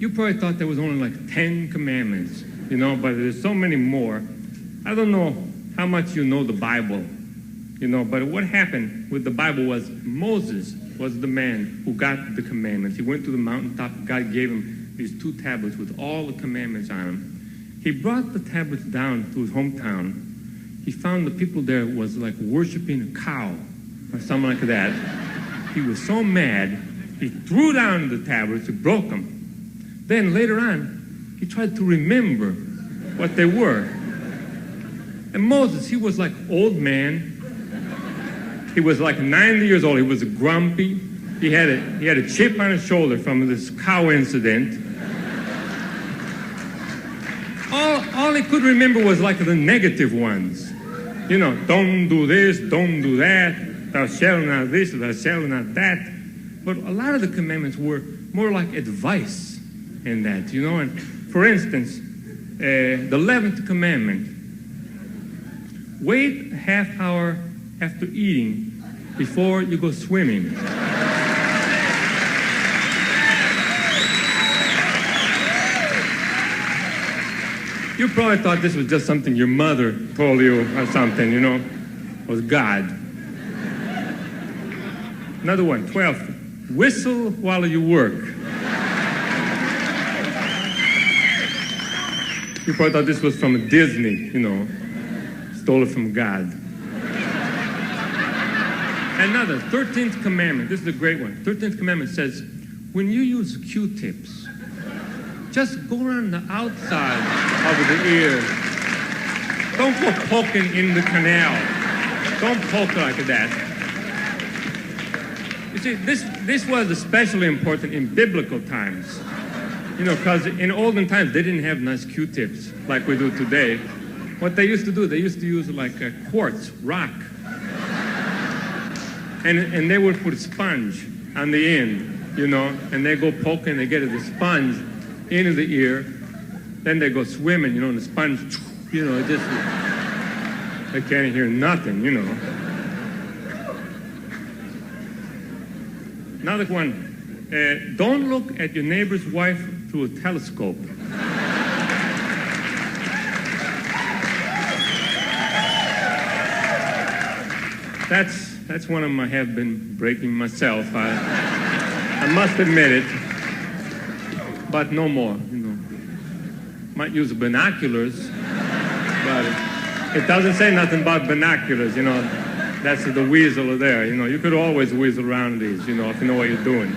You probably thought there was only like 10 commandments, you know, but there's so many more. I don't know how much you know the Bible, you know, but what happened with the Bible was Moses was the man who got the commandments. He went to the mountaintop. God gave him these 2 tablets with all the commandments on them. He brought the tablets down to his hometown. He found the people there was like worshiping a cow or something like that. He was so mad, he threw down the tablets, he broke them. Then later on, he tried to remember what they were. And Moses, he was like old man. He was like 90 years old. He was grumpy. He had a chip on his shoulder from this cow incident. All he could remember was like the negative ones. You know, don't do this, don't do that, thou shalt not this, thou shalt not that. But a lot of the commandments were more like advice in that, you know. And for instance, the 11th commandment, wait a half hour after eating before you go swimming. You probably thought this was just something your mother told you or something, you know. It was God. Another one, 12th, whistle while you work. You probably thought this was from Disney, you know. Stole it from God. Another, 13th commandment. This is a great one. 13th commandment says, when you use Q-tips, just go around the outside of the ear. Don't go poking in the canal. Don't poke like that. You see, this was especially important in biblical times. You know, because in olden times, they didn't have nice Q-tips like we do today. What they used to do, they used to use like a quartz, rock. And they would put a sponge on the end, you know, and they go poking, they get the sponge into the ear, then they go swimming, you know, and the sponge, you know, just, they can't hear nothing, you know. Another one, don't look at your neighbor's wife through a telescope. That's one of them I have been breaking myself. I must admit it, but no more, you know. Might use binoculars, but it doesn't say nothing about binoculars, you know. That's the weasel there, you know. You could always weasel around these, you know, if you know what you're doing.